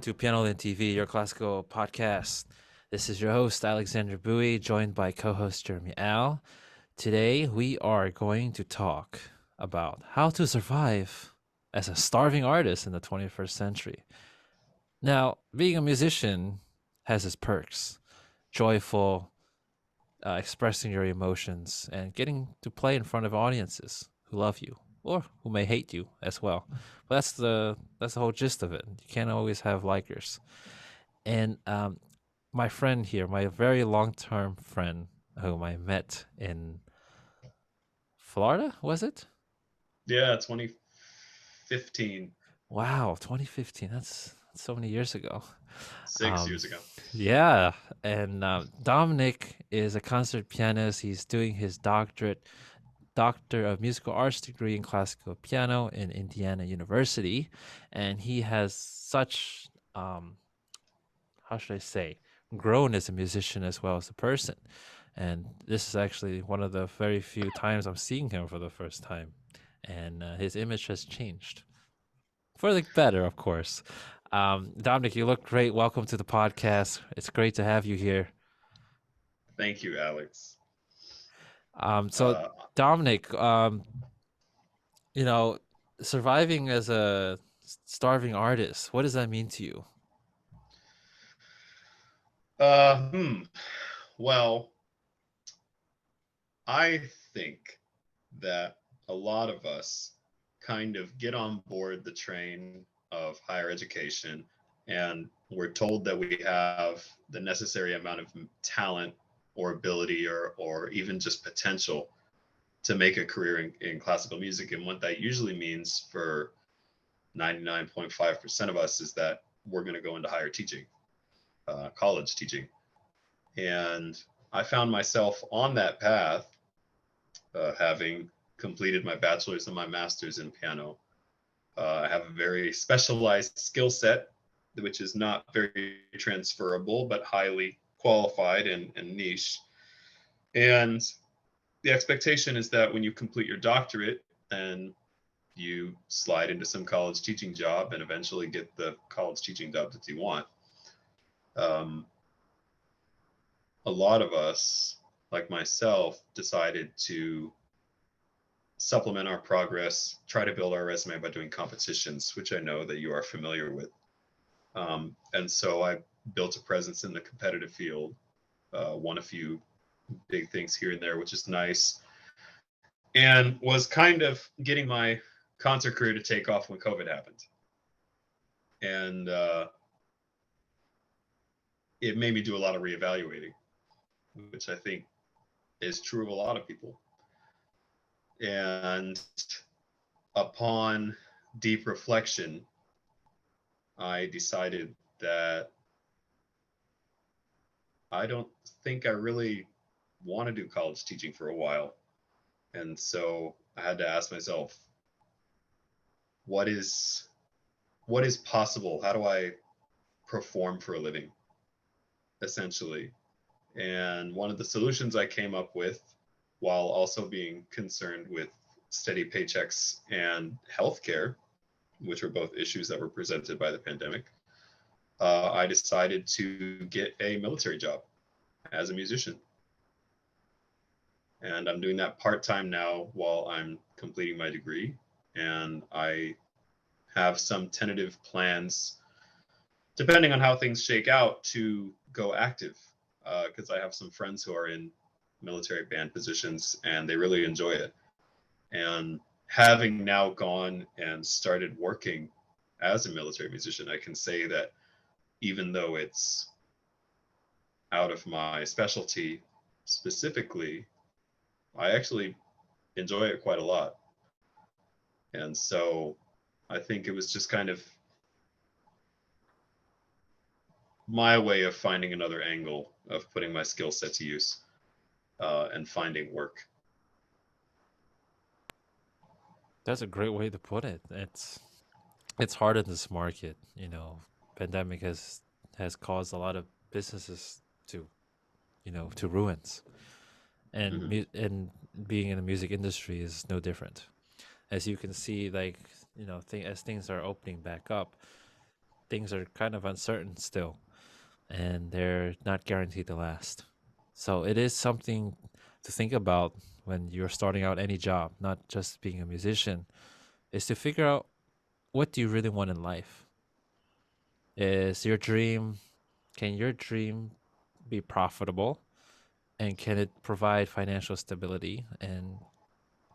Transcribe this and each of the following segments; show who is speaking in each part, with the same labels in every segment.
Speaker 1: to Piano Land TV, your classical podcast. This is your host, Alexander Bowie, joined by co host Jeremy Al. Today, we are going to talk about how to survive as a starving artist in the 21st century. Now, being a musician has its perks joyful, expressing your emotions, and getting to play in front of audiences who love you or who may hate you as well. But that's the whole gist of it. You can't always have likers. And my friend here, my very long term friend, whom I met in Florida, was it?
Speaker 2: Yeah, 2015,
Speaker 1: Wow, 2015. That's so many years ago.
Speaker 2: 6 years ago.
Speaker 1: Yeah, and Dominic is a concert pianist. He's doing his Doctor of Musical Arts degree in classical piano in Indiana University, and he has such how should I say grown as a musician as well as a person. And this is actually one of the very few times I'm seeing him for the first time, and his image has changed for the better, of course. Dominic, you look great. Welcome to the podcast. It's great to have you here.
Speaker 2: Thank you, Alex.
Speaker 1: So
Speaker 2: Uh,
Speaker 1: Dominic, you know, surviving as a starving artist, what does that mean to you?
Speaker 2: uh, hmm. Well, I think that a lot of us kind of get on board the train of higher education, and we're told that we have the necessary amount of talent or ability or even just potential to make a career in classical music. And what that usually means for 99.5% of us is that we're going to go into higher teaching, college teaching. And I found myself on that path, having completed my bachelor's and my master's in piano. I have a very specialized skill set, which is not very transferable, but highly qualified and niche. And the expectation is that when you complete your doctorate, then you slide into some college teaching job and eventually get the college teaching job that you want. Um, a lot of us, like myself, decided to supplement our progress, try to build our resume by doing competitions, which I know that you are familiar with. And so I built a presence in the competitive field, won a few big things here and there, which is nice, and was kind of getting my concert career to take off when COVID happened. And it made me do a lot of reevaluating, which I think is true of a lot of people. And upon deep reflection, I decided that I don't think I really want to do college teaching for a while. And so I had to ask myself, what is what is possible? How do I perform for a living, essentially? And one of the solutions I came up with, while also being concerned with steady paychecks and healthcare, which were both issues that were presented by the pandemic, I decided to get a military job as a musician. And I'm doing that part time now while I'm completing my degree. And I have some tentative plans, depending on how things shake out, to go active. Because I have some friends who are in military band positions and they really enjoy it. And having now gone and started working as a military musician, I can say that even though it's out of my specialty specifically, I actually enjoy it quite a lot. And so I think it was just kind of my way of finding another angle of putting my skill set to use, and finding work.
Speaker 1: That's a great way to put it. It's hard in this market, Pandemic has caused a lot of businesses to, to ruins. And
Speaker 2: Mm-hmm.
Speaker 1: and being in the music industry is no different. As you can see, like, as things are opening back up, things are kind of uncertain still, and they're not guaranteed to last. So it is something to think about when you're starting out any job, not just being a musician, is to figure out what do you really want in life. Is your dream, can your dream be profitable, and can it provide financial stability and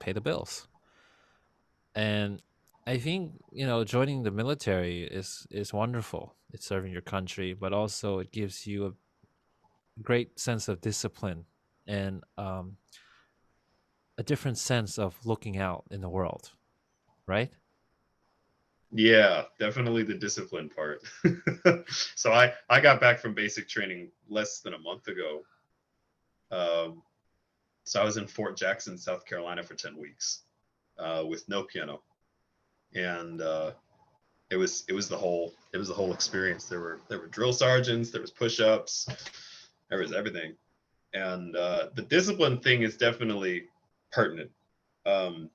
Speaker 1: pay the bills? And I think, joining the military is wonderful. It's serving your country, but also it gives you a great sense of discipline and a different sense of looking out in the world, right?
Speaker 2: Yeah, definitely the discipline part. So I got back from basic training less than a month ago. Um, so I was in Fort Jackson, South Carolina for 10 weeks with no piano. And it was the whole experience. There were drill sergeants, there was push-ups, there was everything. And the discipline thing is definitely pertinent. Um,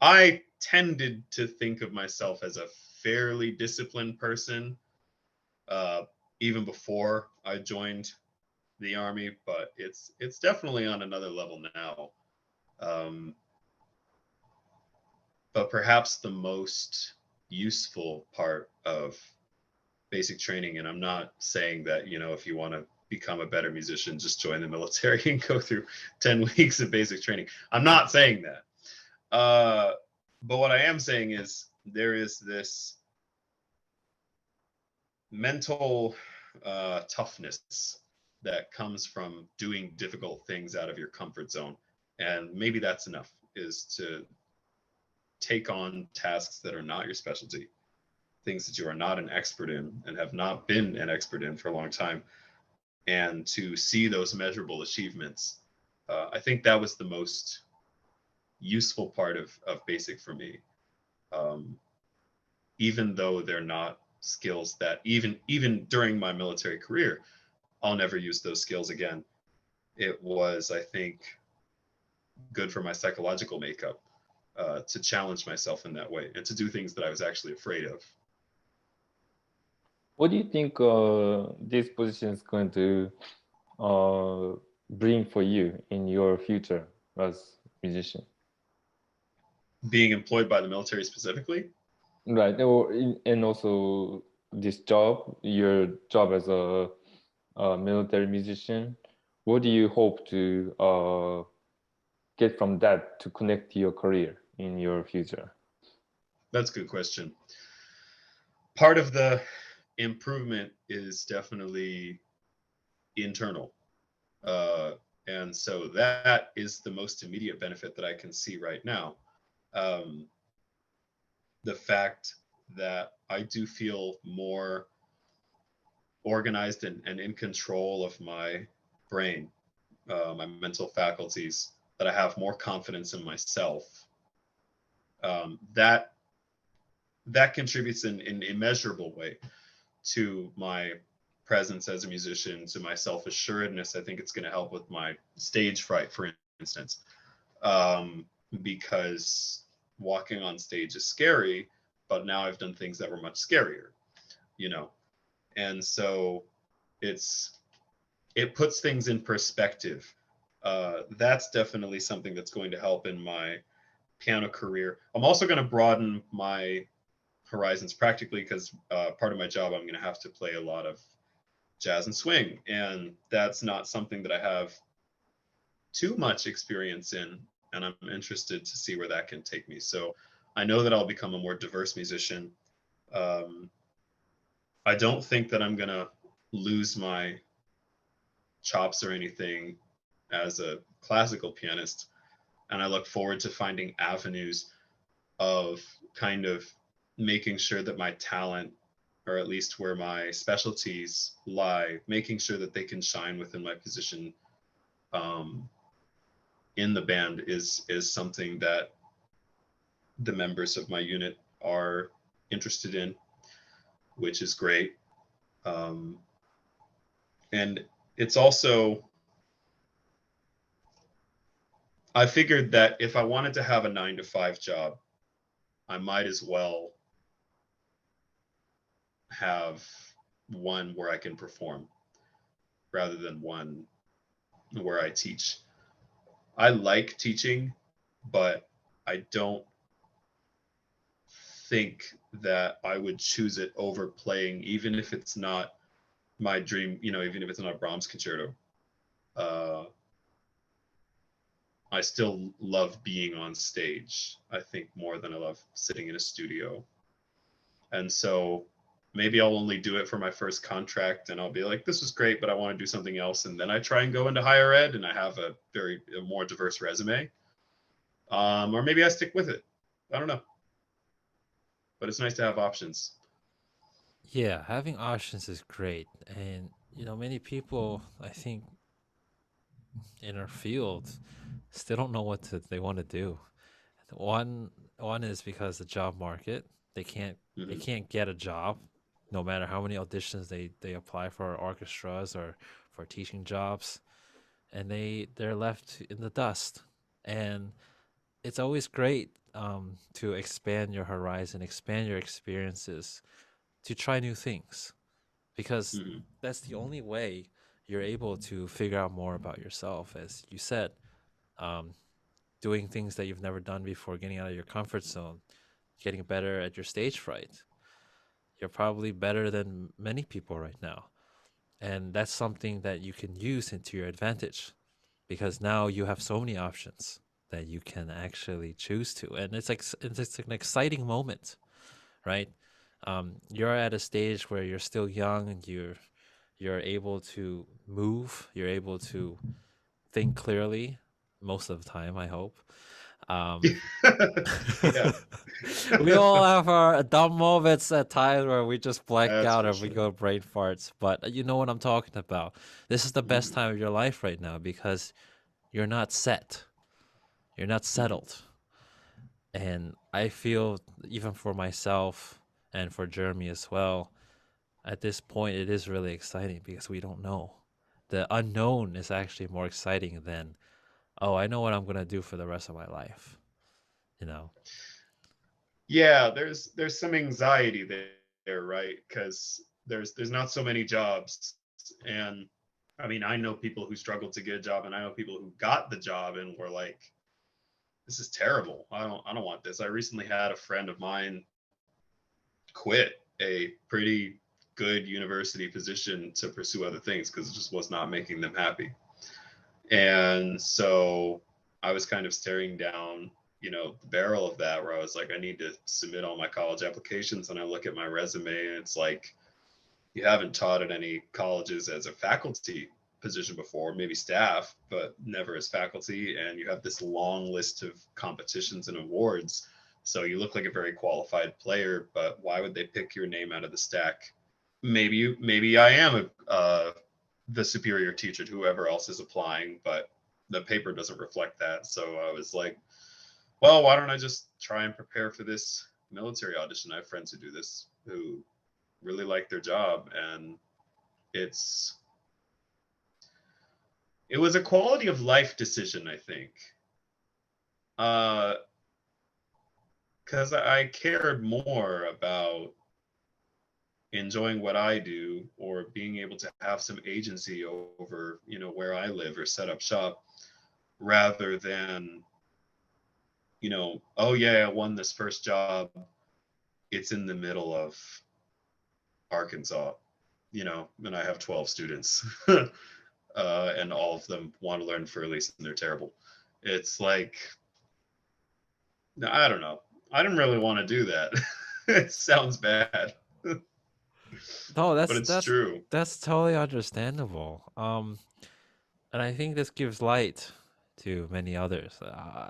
Speaker 2: I tended to think of myself as a fairly disciplined person, uh, even before I joined the army, but it's definitely on another level now. Um, but perhaps the most useful part of basic training, and I'm not saying that, if you want to become a better musician, just join the military and go through 10 weeks of basic training. I'm not saying that. But what I am saying is there is this mental toughness that comes from doing difficult things out of your comfort zone. And maybe that's enough, is to take on tasks that are not your specialty, things that you are not an expert in and have not been an expert in for a long time, and to see those measurable achievements. I think that was the most useful part of basic for me. Um, Even though they're not skills that even during my military career, I'll never use those skills again. It was, I think, good for my psychological makeup to challenge myself in that way and to do things that I was actually afraid of.
Speaker 3: What do you think this position is going to bring for you in your future as musician?
Speaker 2: Being employed by the military specifically?
Speaker 3: Right, and also this job, your job as a military musician, what do you hope to get from that to connect to your career in your future?
Speaker 2: That's a good question. Part of the improvement is definitely internal. Uh, and so that is the most immediate benefit that I can see right now. Um, the fact that I do feel more organized and in control of my brain, my mental faculties, that I have more confidence in myself. That contributes in an immeasurable way to my presence as a musician, to my self-assuredness. I think it's going to help with my stage fright, for instance, because walking on stage is scary, but now I've done things that were much scarier, you know, and so it puts things in perspective. That's definitely something that's going to help in my piano career. I'm also going to broaden my horizons practically because part of my job, I'm going to have to play a lot of jazz and swing, and that's not something that I have too much experience in, and I'm interested to see where that can take me. So I know that I'll become a more diverse musician. um, I don't think that I'm going to lose my chops or anything as a classical pianist, and I look forward to finding avenues of kind of making sure that my talent, or at least where my specialties lie, making sure that they can shine within my position in the band is something that the members of my unit are interested in, which is great. Um, and it's also, I figured that if I wanted to have a 9 to 5 job, I might as well have one where I can perform rather than one where I teach. I like teaching, but I don't think that I would choose it over playing, even if it's not my dream, even if it's not a Brahms concerto. Uh, I still love being on stage, I think, more than I love sitting in a studio. And so maybe I'll only do it for my first contract and I'll be like, this was great, but I want to do something else. And then I try and go into higher ed and I have a more diverse resume. Or maybe I stick with it. I don't know. But it's nice to have options.
Speaker 1: Yeah, having options is great. And, many people, I think, in our field still don't know what they want to do. One one is because the job market, they can't they
Speaker 2: Mm-hmm.
Speaker 1: can't get a job no matter how many auditions they apply for orchestras or for teaching jobs, and they're left in the dust. And it's always great to expand your horizon, expand your experiences, to try new things, because
Speaker 2: Mm-hmm.
Speaker 1: that's the only way you're able to figure out more about yourself, as you said. um, Doing things that you've never done before, getting out of your comfort zone, getting better at your stage fright. You're probably better than many people right now. And that's something that you can use into your advantage, because now you have so many options that you can actually choose to. And it's an exciting moment, right? You're at a stage where you're still young and you're able to move, you're able to think clearly most of the time, I hope. Um,
Speaker 2: Yeah.
Speaker 1: we all have our dumb moments at times where we just black
Speaker 2: That's
Speaker 1: out
Speaker 2: for
Speaker 1: or we
Speaker 2: sure.
Speaker 1: go brain farts. But you know what I'm talking about. This is the best
Speaker 2: Mm-hmm.
Speaker 1: time of your life right now, because you're not set. You're not
Speaker 2: Mm-hmm.
Speaker 1: settled. And I feel, even for myself and for Jeremy as well, at this point, it is really exciting because we don't know. The unknown is actually more exciting than, oh, I know what I'm going to do for the rest of my life, you know?
Speaker 2: Yeah, there's some anxiety there, right? Because there's not so many jobs, and I mean, I know people who struggled to get a job, and I know people who got the job and were like, "This is terrible. I don't want this." I recently had a friend of mine quit a pretty good university position to pursue other things because it just was not making them happy. And so I was kind of staring down, the barrel of that, where I was like, I need to submit all my college applications. And I look at my resume and it's like, you haven't taught at any colleges as a faculty position before, maybe staff, but never as faculty. And you have this long list of competitions and awards. So you look like a very qualified player, but why would they pick your name out of the stack? Maybe I am the superior teacher to whoever else is applying, but the paper doesn't reflect that. So I was like, well, why don't I just try and prepare for this military audition? I have friends who do this who really like their job, and it's it was a quality of life decision, I think. Because I cared more about enjoying what I do or being able to have some agency over, where I live or set up shop, rather than, oh yeah, I won this first job. It's in the middle of Arkansas, and I have 12 students, and all of them want to learn Furley's and they're terrible. It's like, I don't know. I didn't really want to do that. It sounds bad,
Speaker 1: No,
Speaker 2: but it's true.
Speaker 1: that's totally understandable. And I think this gives light to many others.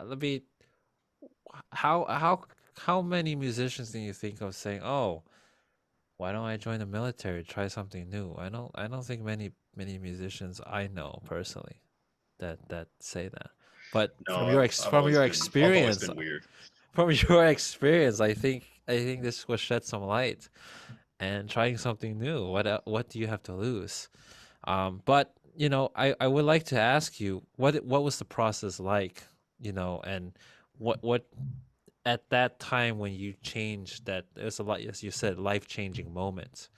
Speaker 1: Let me how how how many musicians do you think of saying, "Oh, why don't I join the military, try something new?" I don't think many musicians I know personally that say that. But
Speaker 2: No, I've always been weird.
Speaker 1: from your experience, I think this will shed some light, and trying something new. What do you have to lose? But I would like to ask you, what was the process like, and what at that time when you changed that, it was a lot, as you said, life-changing moment.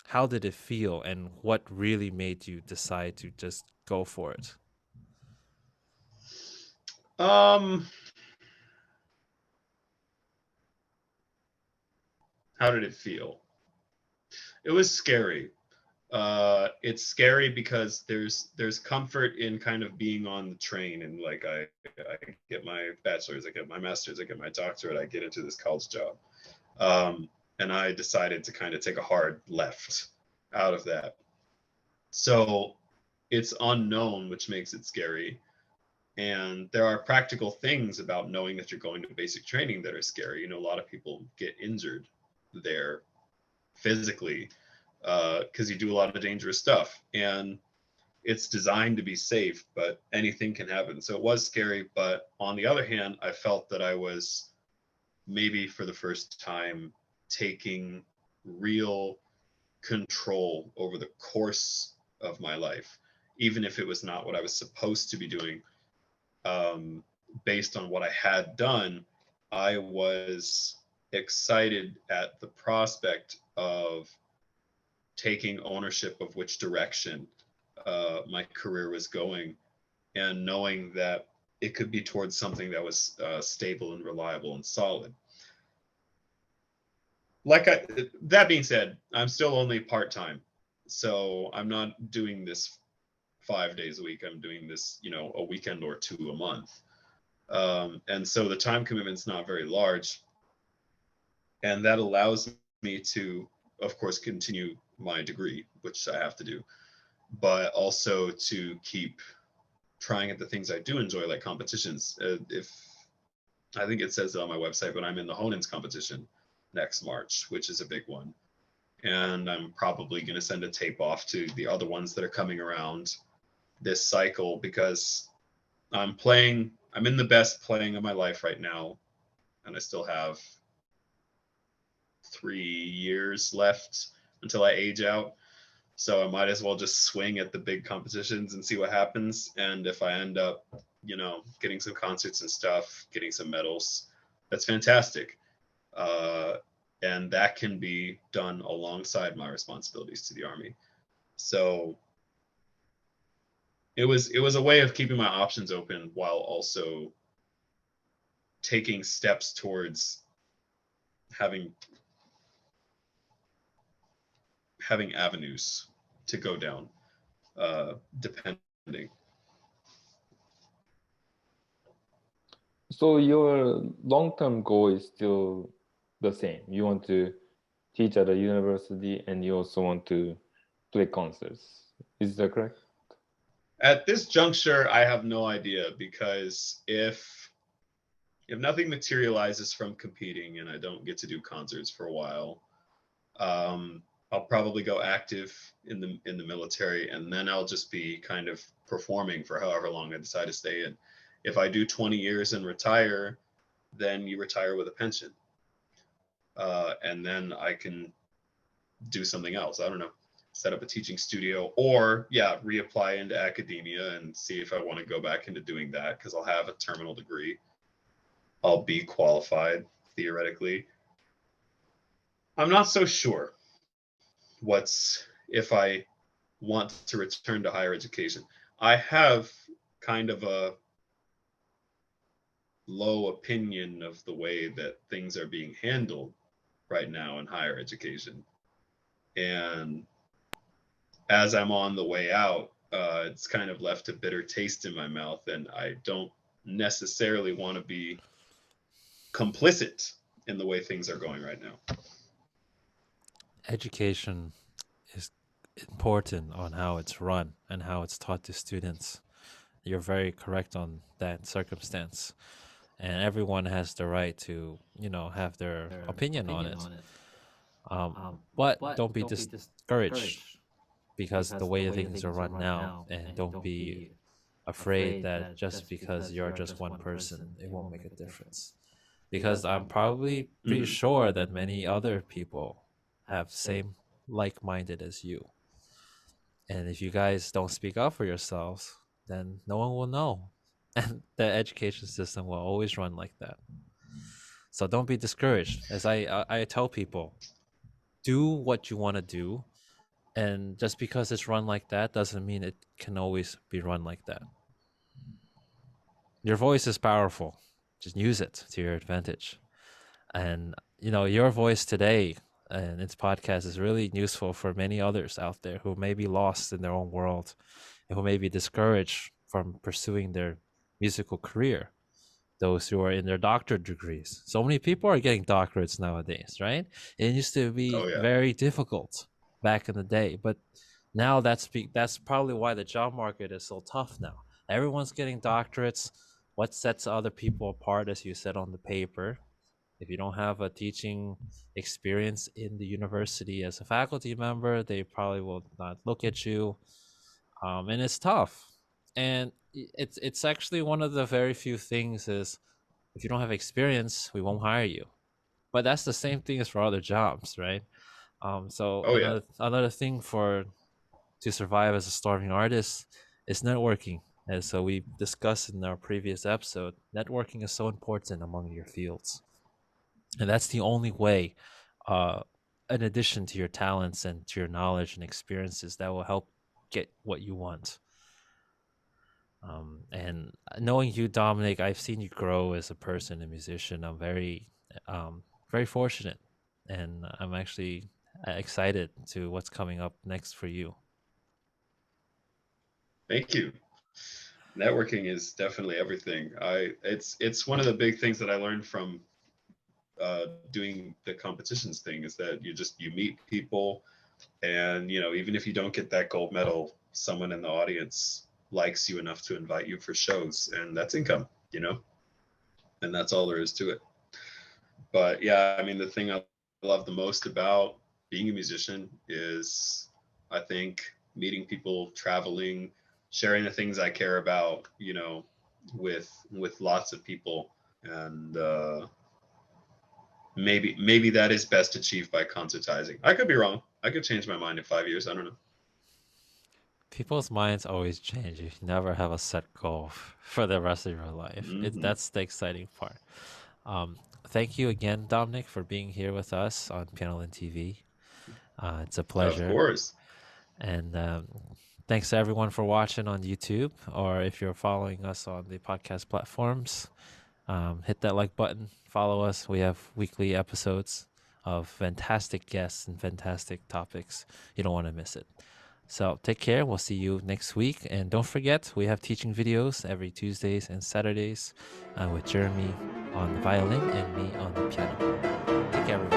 Speaker 1: How did it feel, and what really made you decide to just go for it?
Speaker 2: How did it feel? It was scary. It's scary because there's comfort in kind of being on the train, and like I get my bachelor's, I get my master's, I get my doctorate, I get into this college job, and I decided to kind of take a hard left out of that. So it's unknown, which makes it scary. And there are practical things about knowing that you're going to basic training that are scary. You know, a lot of people get injured there physically because you do a lot of dangerous stuff. And it's designed to be safe, but anything can happen. So it was scary. But on the other hand, I felt that I was maybe for the first time taking real control over the course of my life, even if it was not what I was supposed to be doing. Based on what I had done, I was excited at the prospect of taking ownership of which direction my career was going, and knowing that it could be towards something that was stable and reliable and solid. That being said, I'm still only part-time, so I'm not doing this 5 days a week. I'm doing this, a weekend or two a month. And so the time commitment's not very large. And that allows me to, of course, continue my degree, which I have to do, but also to keep trying at the things I do enjoy, like competitions. I think it says it on my website, but I'm in the Honens competition next March, which is a big one. And I'm probably going to send a tape off to the other ones that are coming around this cycle, because I'm in the best playing of my life right now, and I still have 3 years left until I age out. So I might as well just swing at the big competitions and see what happens. And if I end up, getting some concerts and stuff, getting some medals, that's fantastic. And that can be done alongside my responsibilities to the Army. So it was a way of keeping my options open while also taking steps towards having avenues to go down, depending.
Speaker 3: So your long-term goal is still the same. You want to teach at a university, and you also want to play concerts. Is that correct?
Speaker 2: At this juncture, I have no idea, because if nothing materializes from competing and I don't get to do concerts for a while, I'll probably go active in the military, and then I'll just be kind of performing for however long I decide to stay in. If I do 20 years and retire, then you retire with a pension. And then I can do something else. I don't know, set up a teaching studio, or reapply into academia and see if I want to go back into doing that, because I'll have a terminal degree. I'll be qualified theoretically. I'm not so sure if I want to return to higher education. I have kind of a low opinion of the way that things are being handled right now in higher education. And as I'm on the way out, it's kind of left a bitter taste in my mouth, and I don't necessarily want to be complicit in the way things are going right now.
Speaker 1: Education is important on how it's run and how it's taught to students. You're very correct on that circumstance. And everyone has the right to, have their opinion on it. But don't be discouraged because the way things are run now, and don't be afraid that just because you're just one person, it won't make a difference. Because I'm probably pretty sure that many other people have same like-minded as you. And if you guys don't speak up for yourselves, then no one will know. And the education system will always run like that. So don't be discouraged. As I tell people, do what you want to do, and just because it's run like that doesn't mean it can always be run like that. Your voice is powerful. Just use it to your advantage. And your voice today and its podcast is really useful for many others out there who may be lost in their own world and who may be discouraged from pursuing their musical career. Those who are in their doctorate degrees. So many people are getting doctorates nowadays, right? It used to be
Speaker 2: Oh yeah.
Speaker 1: very difficult back in the day, but now that's probably why the job market is so tough now. Everyone's getting doctorates. What sets other people apart, as you said on the paper, if you don't have a teaching experience in the university as a faculty member, they probably will not look at you, and it's tough. And it's actually one of the very few things is, if you don't have experience, we won't hire you. But that's the same thing as for other jobs, right? So
Speaker 2: Oh yeah.
Speaker 1: another thing to survive as a starving artist is networking. And so we discussed in our previous episode, networking is so important among your fields. And that's the only way, in addition to your talents and to your knowledge and experiences, that will help get what you want. And knowing you, Dominic, I've seen you grow as a person and musician. I'm very fortunate, and I'm actually excited to what's coming up next for you.
Speaker 2: Thank you. Networking is definitely everything. It's one of the big things that I learned from doing the competitions thing, is that you meet people, and even if you don't get that gold medal, someone in the audience likes you enough to invite you for shows, and that's income, and that's all there is to it. But yeah, I mean, the thing I love the most about being a musician is, I think, meeting people, traveling, sharing the things I care about, with lots of people. And maybe that is best achieved by concertizing. I could be wrong. I could change my mind in 5 years. I don't know.
Speaker 1: People's minds always change. You never have a set goal for the rest of your life.
Speaker 2: Mm-hmm.
Speaker 1: That's the exciting part. Thank you again, Dominic, for being here with us on Pianoland TV. It's a pleasure.
Speaker 2: Of course.
Speaker 1: And thanks to everyone for watching on YouTube, or if you're following us on the podcast platforms, hit that like button, follow us. We have weekly episodes of fantastic guests and fantastic topics. You don't want to miss it. So take care. We'll see you next week. And don't forget, we have teaching videos every Tuesdays and Saturdays with Jeremy on the violin and me on the piano. Take care, everyone.